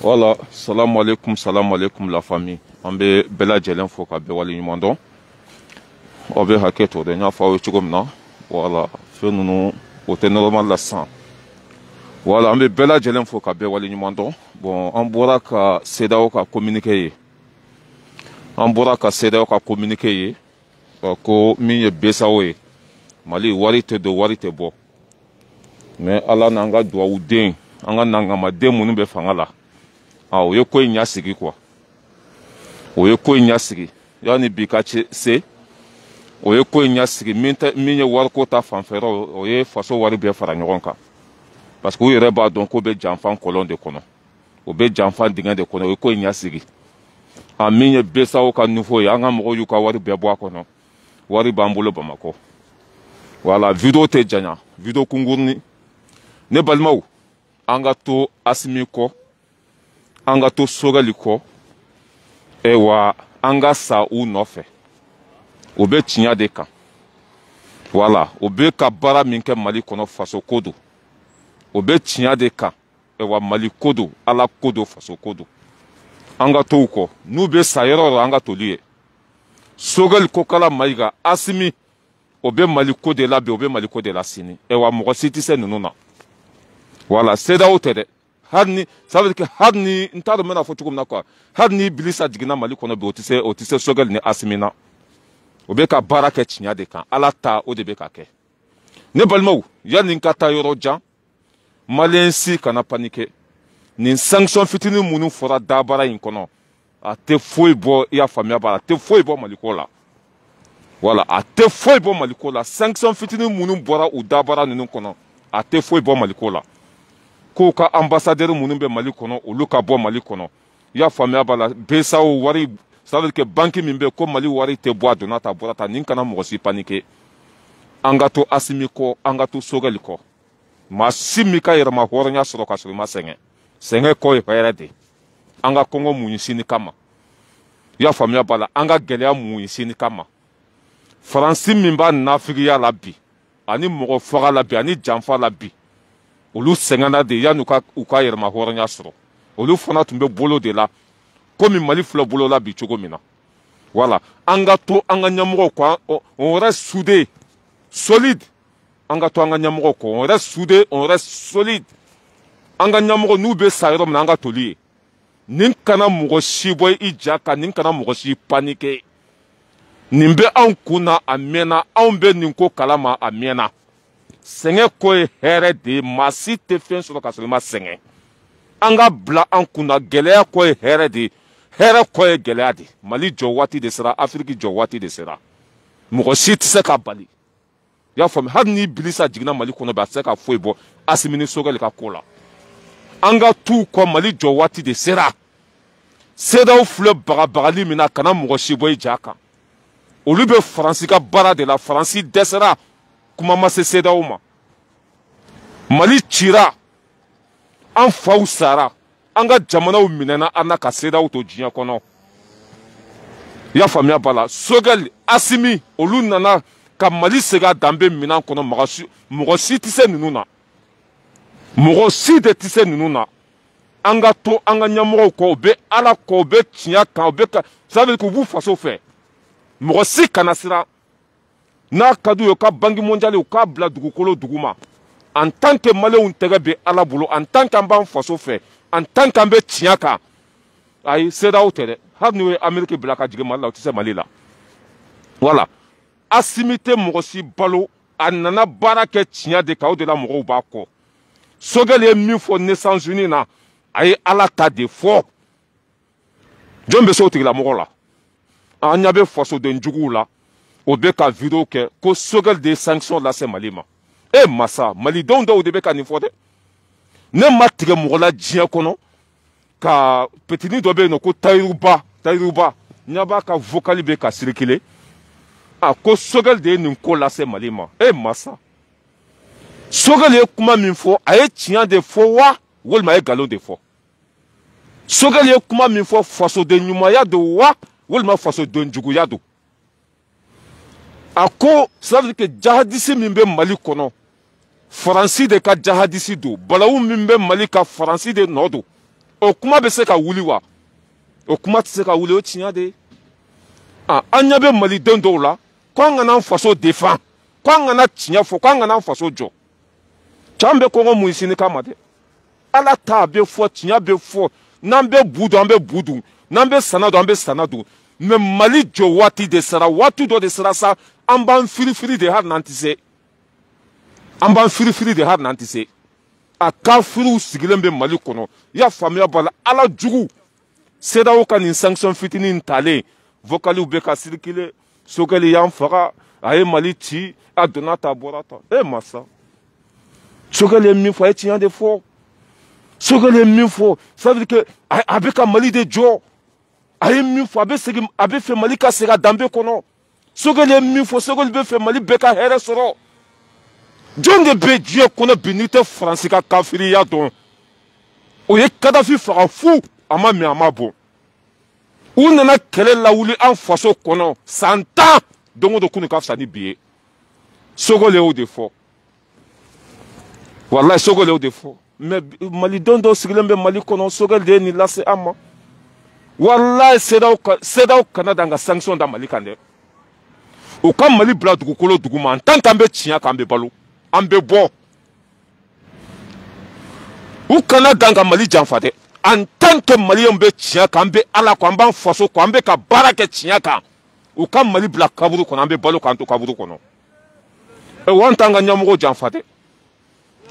Voilà, salam alaikum la famille. An bɛ bɛɛ lajɛlen fo ka bɛɛ waleɲuman dɔn. Aw bɛ hakɛ to dɛ, n y'a fɔ aw ye cogo min na. Voilà, fɛn ninnu o tɛ normal la sisan. Voilà, an bɛ bɛɛ lajɛlen fo ka bɛɛ waleɲuman dɔn. Bon, an bɔra ka CEDEAO ka communiqué ye. An bɔra ka CEDEAO ka communiqué ye. Ko min ye BESAO ye. Mali wari tɛ don, wari tɛ bɔ. Mais Ala n'an ka duwawuden, an ka nangamaden minnu bɛ fanga la. O ye ko in ɲasigi quoi. O ye ko in ɲasigi. Yani bi ka se, o ye ko in ɲasigi. Min ye wariko ta fanfɛla o ye faso wari bɛɛ fara ɲɔgɔn kan. Parce que u yɛrɛ b'a dɔn ko bɛ janfan kɔlɔn de kɔnɔ. O bɛ janfan dingɛ de kɔnɔ. O ye ko in ɲasigi. Min ye BESAO ka niveau ye, an ka mɔgɔw y'u ka wari bɛɛ bɔ a kɔnɔ. Wari b'an bolo Bamakɔ. Voilà, video tɛ janya. Video kungurunin. Ne balimaw, an ka to Asimi kɔ. An ka to Sogɛli kɔ. Wa an ka sa u nɔfɛ. O bɛ tiɲɛ de kan. Voilà, o bɛ ka baara min kɛ Mali kɔnɔ faso ko don. O bɛ tiɲɛ de kan. Wa Mali ko don, Ala ko don, faso ko don. An ka to u kɔ. N'u bɛ sa yɔrɔ o yɔrɔ an ka toli ye. Sogɛli Kokala Mayiga, Asimi, o bɛ Mali ko de la bi, o bɛ Mali ko de la sini. Wa mɔgɔ si tɛ se ninnu na. Voilà, CEDEAO tɛ dɛ. Ça veut dire que hali ni n t'a dɔn n bɛna fɔ cogo min na quoi, hali ni Ibilisa jiginna Mali kɔnɔ bi o tɛ se Sogɛli ni Asimi na. O bɛ ka baara kɛ tiɲɛ de kan. Ala ta o de bɛ ka kɛ. Ne balimaw, yanni n ka taa yɔrɔ jan, Maliyɛn si kana panike. Nin sanction fitinin minnu fɔra dabara in kɔnɔ, a tɛ foyi bɔ, i y'a faamuya b'a la, a tɛ foyi bɔ Maliko la. Voilà, a tɛ foyi bɔ Maliko la. Sanction fitinin minnu bɔra u dabara ninnu kɔnɔ, a tɛ foyi bɔ Maliko la. K'u ka ambassadeur minnu bɛ Mali kɔnɔ, olu ka bɔ Mali kɔnɔ. I y'a faamuya b'a la. BESAO wari, ça veut dire que banque min bɛ ko Mali wari tɛ bɔ a donna ta, a bɔra ta, nin kana mɔgɔ si panike. An ka to Asimi kɔ, an ka to Sogɛli kɔ. Maa si min ka yɛrɛma hɔrɔnya sɔrɔ ka sɔrɔ i ma sɛgɛn. Sɛgɛn kɔ ye hɛrɛ de. An ka kɔngɔ muɲu sini kama. I y'a faamuya b'a la. An ka gɛlɛya muɲu sini kama. Faransi min b'a nafigiya la bi, ani mɔgɔ faga la bi, ani janfa la bi, olu sɛgɛnna de yan'u ka yɛrɛma hɔrɔnya sɔrɔ. Olu fana tun bɛ bolo de la, komi Mali filɛ bolo la bi cogo min na. Voilà, an ka to an ka ɲɛmɔgɔw kɔ, on reste soudés, solide. An ka to an ka ɲɛmɔgɔw kɔ, on reste soudés, on reste solide. An ka ɲɛmɔgɔ n'u bɛ sa yɔrɔ min na an ka toli ye. Nin kana mɔgɔ si bɔ i ja kan, nin kana mɔgɔ si panike. Nin bɛ anw kun na a mɛnna, anw bɛ nin ko kalama a mɛnna. Sɛgɛn ko ye hɛrɛ de ye, maa si tɛ fɛn sɔrɔ ka sɔrɔ i ma sɛgɛn. An ka bila an kun na, gɛlɛya ko ye hɛrɛ de ye, hɛrɛ ko ye gɛlɛya de ye. Mali jɔ waati de sera, Afiriki jɔ waati de sera. Mɔgɔ si tɛ se ka bali. I y'a faamu, hali ni Ibilisa jiginna Mali kɔnɔ bi a tɛ se ka foyi bɔ Asimi ni Sogɛli ka ko la. An ka t'u kɔ, Mali jɔ waati de sera. CEDEAO filɛ bagabagali min na kana mɔgɔ si bɔ i ja kan. Olu bɛ Faransi ka baara de la, Faransi dɛsɛra kuma ma se CEDEAO ma. Mali cira, an faw sara, an ka jamanaw minɛna an na ka CEDEAO to diɲɛ kɔnɔ. I y'a faamuya b'a la. Sogɛli, Asimi, olu nana ka Mali segin a danbe minɛn kɔnɔ, mɔgɔ si tɛ se ninnu na. Mɔgɔ si de tɛ se ninnu na. An ka to an ka ɲɛmɔgɔw kɔ, u bɛ Ala kɔ, u bɛ tiɲɛ kan, u bɛ ka, ça veut dire k'u b'u faso fɛ. Mɔgɔ si kana siran. N'a ka d'u ye u ka banque mondiale u k'a bila dugukolo duguma. En tant que Maliyɛnw tɛgɛ bɛ Ala bolo, en tant qu'an b'an faso fɛ, en tant qu'an bɛ tiɲɛ kan. Ayi, CEDEAO tɛ dɛ. Hali n'u ye Amérique bila ka jigin Mali la, u tɛ se Mali la. Voilà. Asimi tɛ mɔgɔ si balo, a nana baara kɛ tiɲɛ de kan, o de la mɔgɔw b'a kɔ. Sogɛli ye min fɔ Nations Unies na, a ye Ala ta de fɔ. Jɔn bɛ se o tigilamɔgɔ la? An ɲɛ bɛ fasoden juguw la, o bɛ ka video kɛ ko Sogɛli de ye sanction lase Mali ma. Masa, Malidenw dɔw de bɛ ka nin fɔ dɛ. Ne ma tigɛ mɔgɔ la diɲɛ kɔnɔ ka petini dɔ bɛ yen nɔ ko Tayiruba, n ɲɛ b'a ka vocal bɛ ka circuler. Ko Sogɛli de ye nin ko lase Mali ma. Masa, Sogɛli ye kuma min fɔ, a ye tiɲɛ de fɔ wa walima a ye nkalon de fɔ? Sogɛli ye kuma min fɔ, fasoden ɲumanya don wa walima fasoden juguya don? A ko ça veut dire que jahadisi min bɛ Mali kɔnɔ, Faransi de ka jahadisi don, balawu min bɛ Mali ka Faransi de nɔ don. o kuma bɛ se ka wuli wa o kuma tɛ se ka wuli o tiɲɛ de an ɲɛ bɛ malidenw dɔw la ko an kana an faso défend ko an kana tiɲɛ fɔ ko an kana an faso jɔ can bɛ kɔngɔ mun sini kama dɛ ala ta bɛ fɔ tiɲɛ bɛ fɔ n'an bɛ bu dun an bɛ bu dun n'an bɛ sana dun an bɛ sana dun mais mali jɔ waati de sera waati dɔ de sera sa an b'an firifiri de hali n'an tɛ se an b'an firifiri de hali n'an tɛ se a kafiriw sigilen bɛ mali kɔnɔ i y'a faamuya b'a la ala jugu CEDEAO ka nin sanction fitinin talen vocaliw bɛ ka circuler Sogɛli y'an faga a ye mali ci a donna ta a bɔra ta masa Sogɛli ye min fɔ a ye tiɲɛ de fɔ Sogɛli ye min fɔ ça veut dire que a bɛ ka mali de jɔ a ye min fɔ a bɛ fɛ mali ka segin a danbe kɔnɔ Sogɛli ye min fɔ Sogɛli bɛ fɛ mali bɛɛ ka hɛrɛ sɔrɔ jɔn de bɛ diɲɛ kɔnɔ bi n'i tɛ Faransi ka kafiriya dɔn o ye Kadafi faga fu a ma mɛn a ma bɔn u nana kɛlɛ lawuli an faso kɔnɔ san 10 don o don kunu ka fisa ni bi ye Sogɛli y'o de fɔ walayi Sogɛli y'o de fɔ mais malidenw dɔw sigilen bɛ mali kɔnɔ Sogɛli de ye nin lase an ma walayi CEDEAO kana dan ka sanction da mali kan dɛ u ka mali bila dugukolo duguma en tant qu'an bɛ tiɲɛ kan an bɛ balo an bɛ bɔ u kana dan ka mali janfa dɛ en tant que maliyɛnw bɛ tiɲɛ kan an bɛ ala kɔ an b'an faso kɔ an bɛ ka baara kɛ tiɲɛ kan u ka mali bila kaburu kɔnɔ an bɛ balo k'an to kaburu kɔnɔ wa an t'an ka ɲɛmɔgɔw janfa dɛ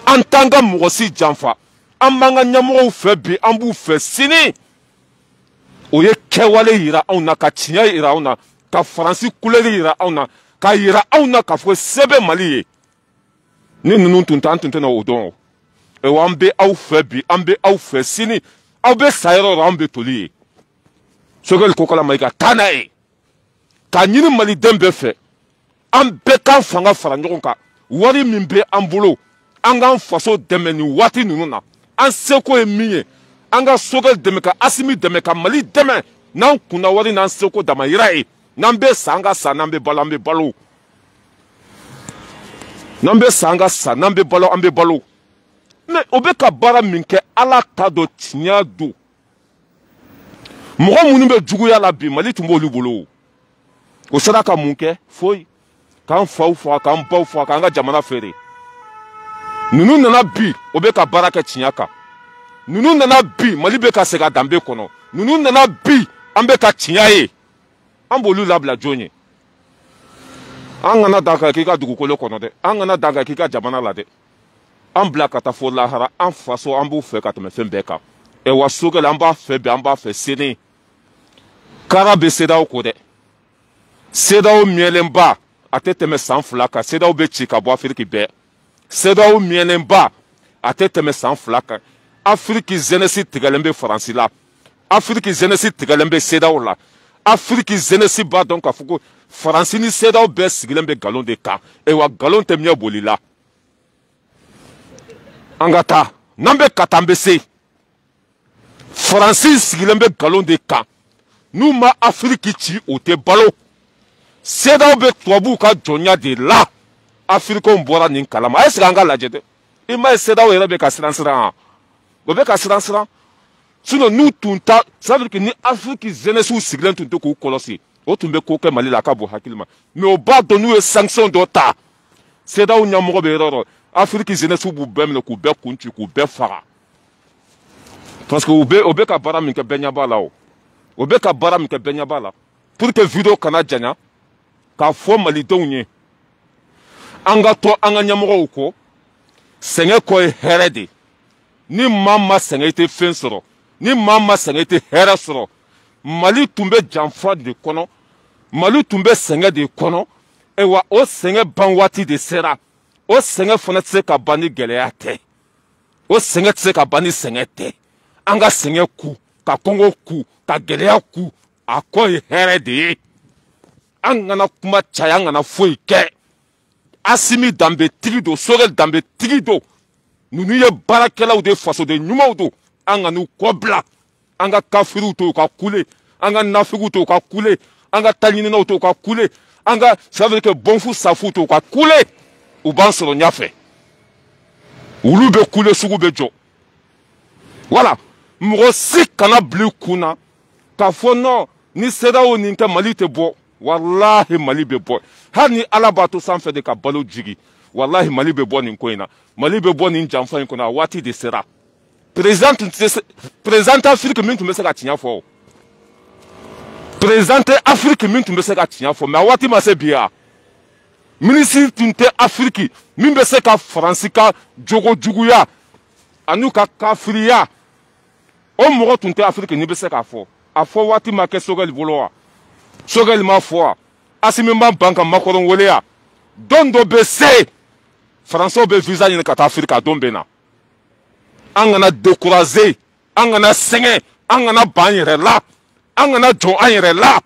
an t'an ka mɔgɔ si janfa an b'an ka ɲɛmɔgɔw fɛ bi an b'u fɛ sini o ye kɛwale yira anw na ka tiɲɛ yira anw na ka Faransi couleur yira anw na ka yira anw na k'a fɔ se bɛ mali ye ni ninnu tun tɛ an tun tɛna o dɔn o an bɛ aw fɛ bi an bɛ aw fɛ sini aw bɛ sa yɔrɔ o yɔrɔ an bɛ toli ye Sogɛli ko kala Mayiga taa n'a ye k'a ɲini maliden bɛɛ fɛ an bɛɛ k'an fanga fara ɲɔgɔn kan wari min bɛ an bolo an k'an faso dɛmɛ nin waati ninnu na an seko ye min ye an ka Sogɛli dɛmɛ ka Asimi dɛmɛ ka mali dɛmɛ n'an kunna wari n'an seko damayira ye n'an bɛ sa an ka sa n'an bɛ balo an bɛ balo n'an bɛ sa an ka sa n'an bɛ balo an bɛ balo mais o bɛ ka baara min kɛ ala ta dɔn tiɲɛ don mɔgɔ minnu bɛ juguya la bi mali tun b'olu bolo o sera ka mun kɛ foyi k'an faw faga k'an baw faga k'an ka jamana feere ninnu nana bi o bɛ ka baara kɛ tiɲɛ kan ninnu nana bi mali bɛ ka segin a danbe kɔnɔ ninnu nana bi an bɛ ka tiɲɛ ye an b'olu labila jɔn ye an kana dan ka k'i ka dugukolo kɔnɔ dɛ an kana dan ka k'i ka jamana la dɛ an bila ka taa fo lahara an faso an b'u fɛ ka tɛmɛ fɛn bɛɛ kan wa Sogɛli an b'a fɛ bi an b'a fɛ sini kara bɛ CEDEAO ko dɛ CEDEAO miɛnlenba a tɛ tɛmɛ san 2 kan CEDEAO bɛ ci ka bɔ Afiriki bɛɛ CEDEAO miɛnlenba a tɛ tɛmɛ san 2 kan Afiriki jeunesse tigɛlen bɛ Faransi la Afiriki jeunesse tigɛlen bɛ CEDEAO la Afiriki jeunesse b'a dɔn k'a fɔ ko Faransi ni CEDEAO bɛɛ sigilen bɛ nkalon de kan wa nkalon tɛ ɲɛ boli la an ka taa n'an bɛ ka taa an bɛ se Faransi sigilen bɛ nkalon de kan n'u ma Afiriki ci o tɛ balo CEDEAO bɛ tubabuw ka jɔnya de la Afirikow bɔra nin kalama est-ce que an ka lajɛ dɛ i m'a ye CEDEAO yɛrɛ bɛ ka siran siran o bɛ ka siran siran sinon n'u tun ta ça veut dire que ni Afiriki jeunesse sigilen tun tɛ k'u kɔlɔsi o tun bɛ ko kɛ Mali la a ka bon hakili ma mais o b'a dɔn n'u ye sanction dɔ ta CEDEAO ɲɛmɔgɔ bɛ yɔrɔ o yɔrɔ Afiriki jeunesse b'u bɛɛ minɛ k'u bɛɛ kun ci k'u bɛɛ faga parce que o bɛ ka baara min kɛ bɛɛ ɲɛ b'a la o bɛ ka baara min kɛ bɛɛ ɲɛ b'a la pour que vidéo kana janya k'a fɔ malidenw ye an ka to an ka ɲɛmɔgɔw kɔ sɛgɛn kɔ ye hɛrɛ de ni maa ma sɛgɛn i tɛ fɛn sɔrɔ ni maa ma sɛgɛn i tɛ hɛrɛ sɔrɔ Mali tun bɛ janfa de kɔnɔ Mali tun bɛ sɛgɛn de kɔnɔ wa o sɛgɛn ban waati de sera o sɛgɛn fana tɛ se ka ban ni gɛlɛya tɛ o sɛgɛn tɛ se ka ban ni sɛgɛn tɛ an ka sɛgɛn ku ka kɔngɔ ku ka gɛlɛya ku a kɔ ye hɛrɛ de ye an kana kuma caya an kana foyi kɛ Asimi danbetigi don Sogɛli danbetigi don ninnu ye baarakɛlaw de fasoden ɲumanw don an ka n'u kɔbila an ka kafiriw to u ka kule an ka nafigiw to u ka kule an ka taɲininaw to u ka kule an ka ça veut dire que bɔnfu safu to u ka kule u b'an sɔrɔ ɲɛfɛ olu bɛ kule sugu bɛ jɔ voilà mɔgɔ si kana bila kun na k'a fɔ non ni CEDEAO nin tɛ Mali tɛ bɔ walahi Mali bɛ bɔ hali ni Ala b'a to sanfɛ de ka balo jigi walahi Mali bɛ bɔ nin ko in na Mali bɛ bɔ nin janfa in kɔnɔ a waati de sera président Afrique min tun bɛ se ka tiɲɛ fɔ président Afrique min tun bɛ se ka tiɲɛ fɔ mais a waati ma se bi ya ministre tun tɛ Afrique min bɛ se ka Faransi ka jogo juguya an'u ka kafiriya o mɔgɔ tun tɛ Afrique ni bɛ se k'a fɔ a fɔ waati ma kɛ Sogɛli bolo wa Sogɛli ma fɔ wa Asimi ma ban ka Macron wele ya don dɔ bɛ se Français bɛ visa ɲini ka taa Afrique a don bɛ na an kana décourager an kana sɛgɛn an kana ban yɛrɛ la an kana jɔ an yɛrɛ la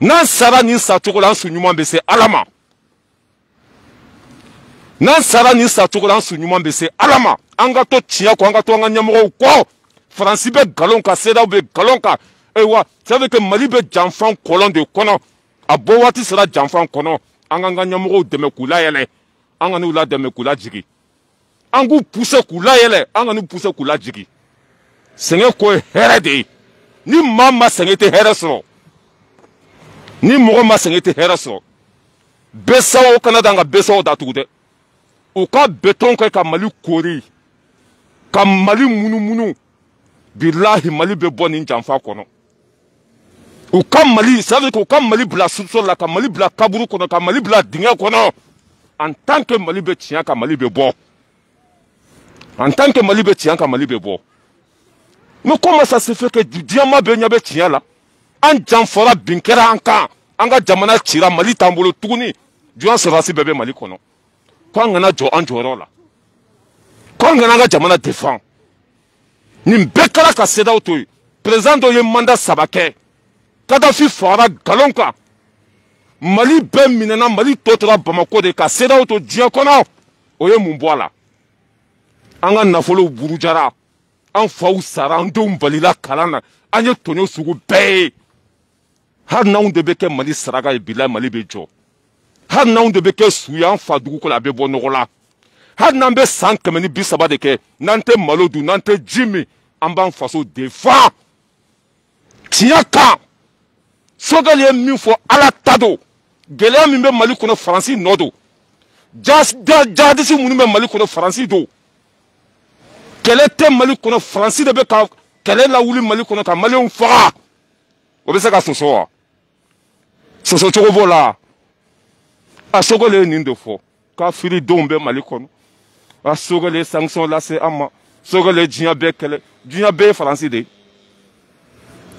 n'an sara nin sacogo la an su ɲuman bɛ se Ala ma n'an sara nin sacogo la an su ɲuman bɛ se Ala ma an ka to tiɲɛ kɔ an ka to an ka ɲɛmɔgɔw kɔ Faransi bɛ galon kan CEDEAO bɛ galon kan ayiwa ça veut dire que Mali bɛ janfan kɔlɔn de kɔnɔ a bɔ waati sera janfan kɔnɔ an k'an ka ɲɛmɔgɔw dɛmɛ k'u layɛlɛ an ka n'u ladɛmɛ k'u lajigi an k'u pousser k'u layɛlɛ an ka n'u pousser k'u lajigi sɛgɛn ko ye hɛrɛ de ye ni maa ma sɛgɛn i tɛ hɛrɛ sɔrɔ ni mɔgɔ ma sɛgɛn i tɛ hɛrɛ sɔrɔ besaw kana dan ka besaw datugu dɛ u ka béton kɛ ka Mali kori ka Mali munumunu bilahi Mali bɛ bɔ nin janfa kɔnɔ u ka Mali ça veut dire u ka Mali bila sous-sol la ka Mali bila kaburu kɔnɔ ka Mali bila dingɛ kɔnɔ en tant que Mali bɛ tiɲɛ ka Mali bɛ bɔ en tant que Mali bɛ tiɲɛ ka Mali bɛ bɔ mais comment ça se fait que diɲɛma bɛɛ ɲɛ bɛ tiɲɛ la an janfara bin kɛra an kan an ka jamana cira Mali t'an bolo tuguni jɔn sɔrɔdasi bɛɛ bɛ Mali kɔnɔ ko an kana jɔ an jɔyɔrɔ la ko an kana an ka jamana défend nin bɛɛ kɛra ka CEDEAO to yen président dɔ ye mandat 3 kɛ Kadhafi fagara galon kan Mali bɛɛ minɛna Mali tɔ tora Bamako de ka CEDEAO to diɲɛ kɔnɔ o ye mun bɔ a la an ka nafolow burujara an faw sara an denw balila kalan na an ye tɔɲɔ sugu bɛɛ ye hali n'anw de bɛ kɛ Mali saraka ye bilahi Mali bɛ jɔ hali n'anw de bɛ kɛ su ye an fa dugu kɔnɔ a bɛ bɔ nɔgɔ la hali n'an bɛ san 130 de kɛ n'an tɛ malo dun n'an tɛ ji min an b'an faso défend tiɲɛ kan Sogɛli ye min fɔ Ala ta don gɛlɛya min bɛ Mali kɔnɔ Faransi nɔ don jihadisi minnu bɛ Mali kɔnɔ Faransi don kɛlɛ tɛ Mali kɔnɔ Faransi de bɛ ka kɛlɛ lawuli Mali kɔnɔ ka Maliyɛnw faga o bɛ se ka sɔsɔ wa sɔsɔ cogo b'o la a Sogɛli ye nin de fɔ kafiri denw bɛ Mali kɔnɔ a Sogɛli ye sanction lase an ma Sogɛli ye diɲɛ bɛɛ kɛlɛ diɲɛ bɛɛ ye Faransi de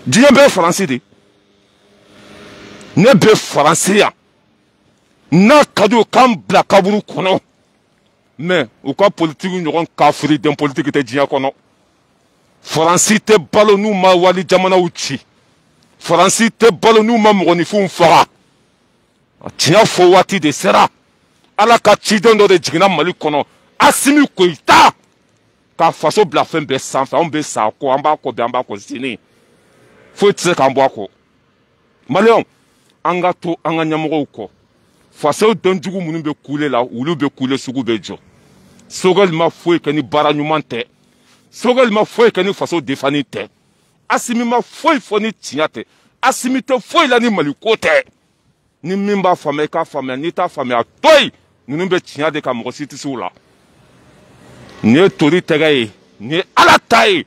diɲɛ bɛɛ ye Faransi de ne bɛ Faransi yan n'a ka di u k'an bila kaburu kɔnɔ mais u ka politique ɲɔgɔn kafiri den politique tɛ diɲɛ kɔnɔ Faransi tɛ balo n'u ma wali jamanaw ci Faransi tɛ balo n'u ma mɔgɔninfinw faga tiɲɛ fɔ waati de sera Ala ka ciden dɔ de jiginna Mali kɔnɔ Asimi Goïta k'a faso bila fɛn bɛɛ sanfɛ anw bɛ sa a kɔ an b'a kɔ bɛn an b'a kɔ sini foyi tɛ se k'an bɔ a kɔ Maliyɛnw an ka to an ka ɲɛmɔgɔw kɔ fasow denjugu minnu bɛ kule la olu bɛ kule sugu bɛ jɔ Sogɛli ma foyi kɛ ni baara ɲuman tɛ Sogɛli ma foyi kɛ ni faso defani tɛ Asimi ma foyi fɔ ni tiɲɛ tɛ Asimi tɛ foyi la ni Maliko tɛ ni min b'a faamuya i k'a faamuya n'i t'a faamuya to yen ninnu bɛ tiɲɛ de ka mɔgɔ si tɛ se u la nin ye tori tɛgɛ ye nin ye Ala ta ye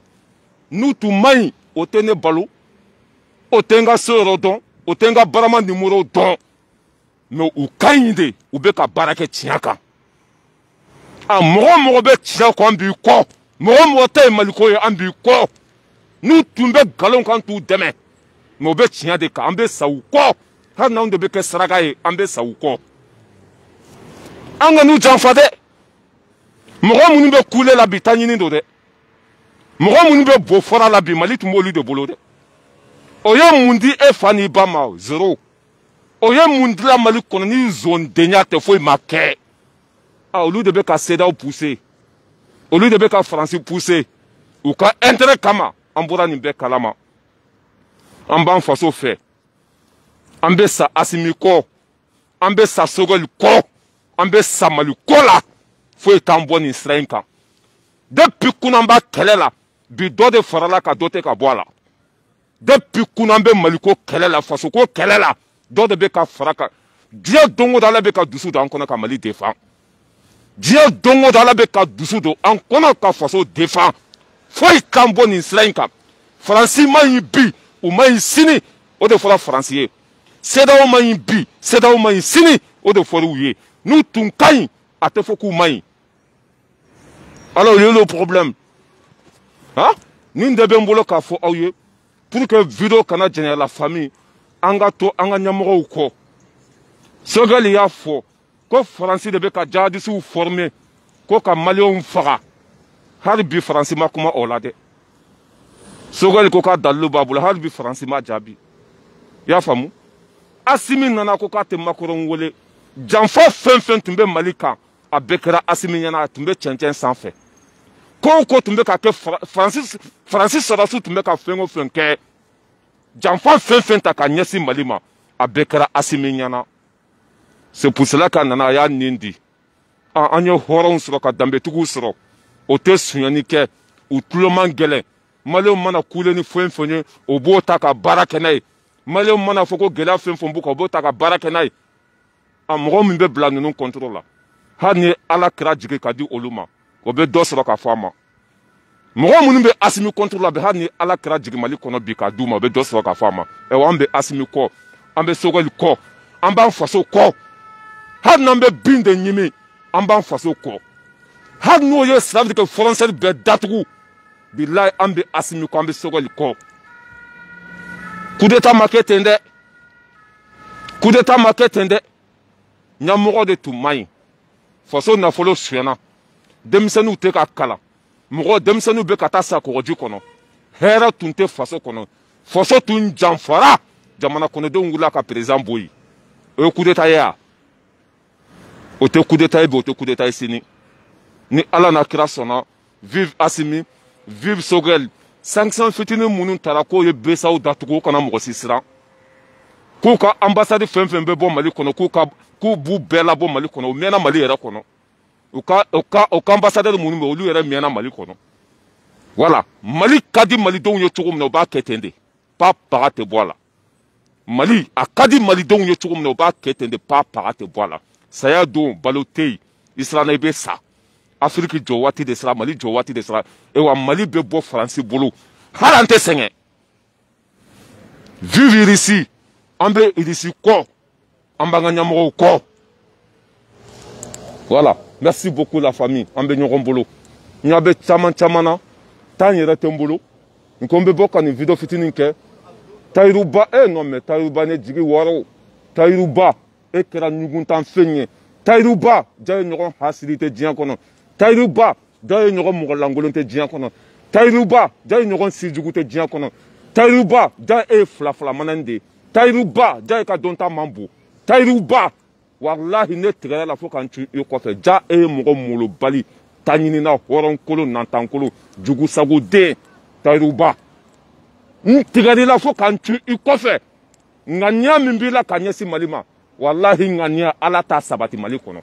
n'u tun man ɲi o tɛ ne balo o tɛ n ka so yɔrɔ dɔn o tɛ n ka barama nimoro dɔn mais u ka ɲi de u bɛ ka baara kɛ tiɲɛ kan a mɔgɔ o mɔgɔ bɛ tiɲɛ kɔ an b'i kɔ mɔgɔ o mɔgɔ tɛ ye Maliko ye an b'i kɔ n'u tun bɛ nkalon kan t'u dɛmɛ mais u bɛ tiɲɛ de kan an bɛ sa u kɔ hali n'anw de bɛ kɛ saraka ye an bɛ sa u kɔ an ka n'u janfa dɛ mɔgɔ minnu bɛ kule la bi ta ɲini don dɛ mɔgɔ minnu bɛ bo fɔra la bi Mali tun b'olu de bolo dɛ o ye mun di e fa n'i ba ma zéro o ye mun dila Mali kɔnɔ ni zondenya tɛ foyi ma kɛ olu de bɛ ka CEDEAO pousser olu de bɛ ka Faransi pousser u ka intérêt kama an bɔra nin bɛɛ kalama an b'an faso fɛ an bɛ sa Asimi kɔ an bɛ sa Sogɛli kɔ an bɛ sa Mali kɔ la foyi t'an bɔ nin sira in kan depuis kunanba kɛlɛ la bi dɔ de farala ka dɔ tɛ ka bɔ a la depuis kunna an bɛ Mali ko kɛlɛ la faso ko kɛlɛ la dɔ de bɛ ka fara kan diɲɛ don o don Ala bɛ ka dusu don an kɔnɔ ka Mali défend diɲɛ don o don Ala bɛ ka dusu don an kɔnɔ ka faso défend foyi kan bɔ nin sira in kan Faransi ma ɲi bi u ma ɲi sini o de fɔra Faransi ye CEDEAO ma ɲi bi CEDEAO ma ɲi sini o de fɔra u ye n'u tun ka ɲi a tɛ fɔ k'u ma ɲi alors il y a le problème hein nin de bɛ n bolo k'a fɔ aw ye pour que vidéo kana jɛɲɛ la famille an ka to an ka ɲɛmɔgɔw kɔ Sogɛli y'a fɔ ko Faransi de bɛ ka jihadistes former ko ka maliyɛnw faga hali bi Faransi ma kuma o la dɛ Sogɛli ko k'a dalilu b'a bolo hali bi Faransi ma jaabi i y'a faamu Asimi nana ko k'a tɛ Macron wele janfa fɛn fɛn tun bɛ Mali kan a bɛɛ kɛra Asimi ɲɛna a tun bɛ cɛncɛn sanfɛ ko o ko tun bɛ ka kɛ Faransi sɔrɔdasiw tun bɛ ka fɛn o fɛn kɛ janfa fɛn fɛn ta ka ɲɛsin Mali ma a bɛɛ kɛra Asimi ɲɛna c'est pour cela k'a nana a y'a nin di an ye hɔrɔnw sɔrɔ ka danbetigiw sɔrɔ o tɛ suɲɛni kɛ u tulo man gɛlɛn maliyɛnw mana kule ni fɛn fɛn ye o b'o ta ka baara kɛ n'a ye maliyɛnw mana fɔ ko gɛlɛya fɛn fɛn b'u kan o b'o ta ka baara kɛ n'a ye a mɔgɔ min bɛ bila ninnu contrôle la hali ni Ala kɛra jigin ka di olu ma o bɛ dɔ sɔrɔ ka fɔ a ma mɔgɔ minnu bɛ Asimi contrôle la bi hali ni Ala kɛra jigin Mali kɔnɔ bi ka d'u ma o bɛ dɔ sɔrɔ ka fɔ a ma an bɛ Asimi kɔ an bɛ Sogɛli kɔ an b'an faso kɔ hali n'an bɛ bin de ɲimi an b'an faso kɔ hali n'o ye ça veut dire que frontière bɛɛ datugu bilayi an bɛ Asimi kɔ an bɛ Sogɛli kɔ coup d'état ma kɛ ten dɛ coup d'état ma kɛ ten dɛ ɲɛmɔgɔ de tun man ɲi faso nafolo suyana denmisɛnninw tɛ ka kalan denmisɛnninw bɛ ka taa sa kɔgɔji kɔnɔ hɛrɛ tun tɛ faso kɔnɔ faso tun janfara jamana kɔnɔdenw wulila ka président bɔ yen o ye coup d'état ye wa o tɛ coup d'état ye bi o tɛ coup d'état ye sini ni Ala n'a kira sɔnna vive Asimi vive Sogɛli sanction fitinin minnu taara k'o ye besaw datugu o kana mɔgɔ si siran k'u ka ambassade fɛn fɛn bɛ bɔ Mali kɔnɔ k'u b'u bɛɛ labɔ Mali kɔnɔ u mɛnna Mali yɛrɛ kɔnɔ u ka ambassadeur minnu bɛ olu yɛrɛ mɛnna Mali kɔnɔ voilà Mali ka di malidenw ye cogo min na u b'a kɛ ten de pas paga tɛ bɔ a la Mali a ka di malidenw ye cogo min na u b'a kɛ ten de pas paga tɛ bɔ a la saya don balo tɛ yen i siranna i bɛ sa Afiriki jɔ waati de sera Mali jɔ waati de sera wa Mali bɛ bɔ Faransi bolo hali an tɛ sɛgɛn vive Irisi an bɛ Irisi kɔ an b'an ka ɲɛmɔgɔw kɔ voilà merci beaucoup la famille an bɛ ɲɔgɔn bolo n ɲa bɛ caman caman na temps yɛrɛ tɛ n bolo n ko n bɛ bɔ ka nin video fitinin kɛ Tayiruba non mais Tayiruba ne jigi wɔɔrɔ Tayiruba e kɛra ɲuguntan fɛn ye Tayiruba ja ye ɲɔgɔn hasidi tɛ diɲɛ kɔnɔ Tayiruba ja ye ɲɔgɔn mɔgɔ lankolon tɛ diɲɛ kɔnɔ Tayiruba ja ye ɲɔgɔn sijugu tɛ diɲɛ kɔnɔ Tayiruba ja e ye filafila manani de ye Tayiruba ja ye ka dɔnta man bon Tayiruba walahi ne tigɛra la fo ka n cu i kɔfɛ ja e ye mɔgɔ molobali ta ɲinina hɔrɔnkolo nantankolo jugusagoden Tayiruba n tigɛr'i la fo ka n cu i kɔfɛ ŋaniya min b'i la ka ɲɛsin Mali ma walahi ŋaniya Ala t'a sabati Mali kɔnɔ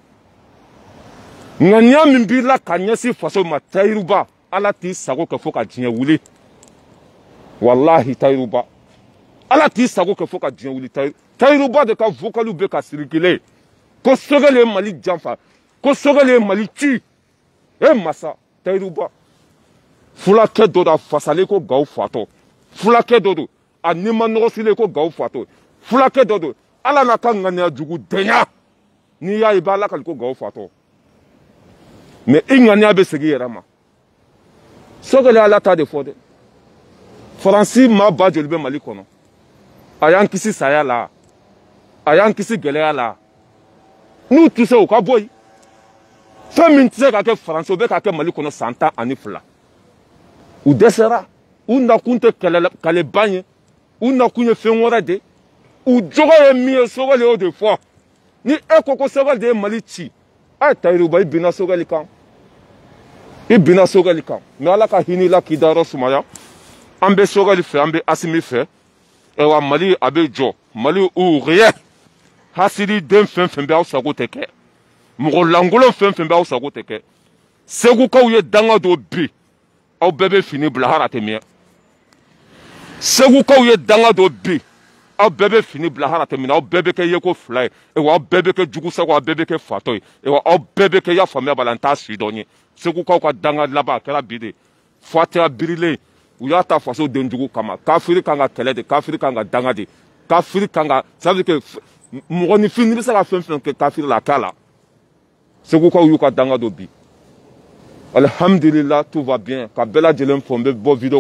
ŋaniya min b'i la ka ɲɛsin faso ma Tayiruba Ala t'i sago kɛ fo ka diɲɛ wuli walahi Tayiruba Ala t'i sago kɛ fo ka diɲɛ wuli Tayiruba de ka vocaliw bɛ ka circuler ko Sogɛli ye Mali janfa ko Sogɛli ye Mali ci masa Tayiruba fulakɛ dɔ do a fasalen ko Gawo fatɔ fulakɛ dɔ do a nima nɔgɔsilen ko Gawo fatɔ fulakɛ dɔ do Ala n'a ka ŋaniya jugu dɛɲa n'i y'a ye i b'a lakali ko Gawo fatɔ mais i ŋaniya bɛ segin i yɛrɛ ma Sogɛli Ala ta de fɔ dɛ Faransi maa ba joli bɛ Mali kɔnɔ a y'an kisi saya la a y'an kisi gɛlɛya la n'u tɛ se u ka bɔ yen fɛn min tɛ se ka kɛ Faransi o bɛ ka kɛ Mali kɔnɔ san 12 u dɛsɛra u nakun tɛ kɛlɛban ye u nakun ye fɛn wɛrɛ de u jogo ye min ye Sogɛli y'o de fɔ ni e ko Sogɛli de ye Mali ci Tayiruba i binna Sogɛli kan mais Ala ka hinɛ i la k'i dayɔrɔ sumaya an bɛ Sogɛli fɛ an bɛ Asimi fɛ wa Mali a bɛ jɔ Mali ouvrier hasidi den fɛn fɛn bɛ aw sago tɛ kɛ mɔgɔ lankolon fɛn fɛn bɛ aw sago tɛ kɛ segukaw ye danga dɔ bi aw bɛɛ bɛ fini bila hali a tɛ mɛn segukaw ye danga dɔ bin aw bɛɛ bɛ fini bila hali a tɛ mɛn aw bɛɛ bɛ kɛ yeko fila ye aw bɛɛ bɛ kɛ jugusago aw bɛɛ bɛ kɛ fatɔ ye aw bɛɛ bɛ kɛ y'a faamuya b'a la n t'a si dɔn ye segukaw ka danga laban a kɛra bi de fatiha birilen u y'a ta faso denjugu kama kafiri kan ka kɛlɛ de kafiri kan ka danga de kafiri kan ka ça veut dire que mɔgɔninfin n'i bɛ se ka fɛn fɛn kɛ kafiri la a k'a la segukaw y'u ka danga dɔ bi alhamdulillah tout va bien ka bɛɛ lajɛlen fo n bɛ bɔ video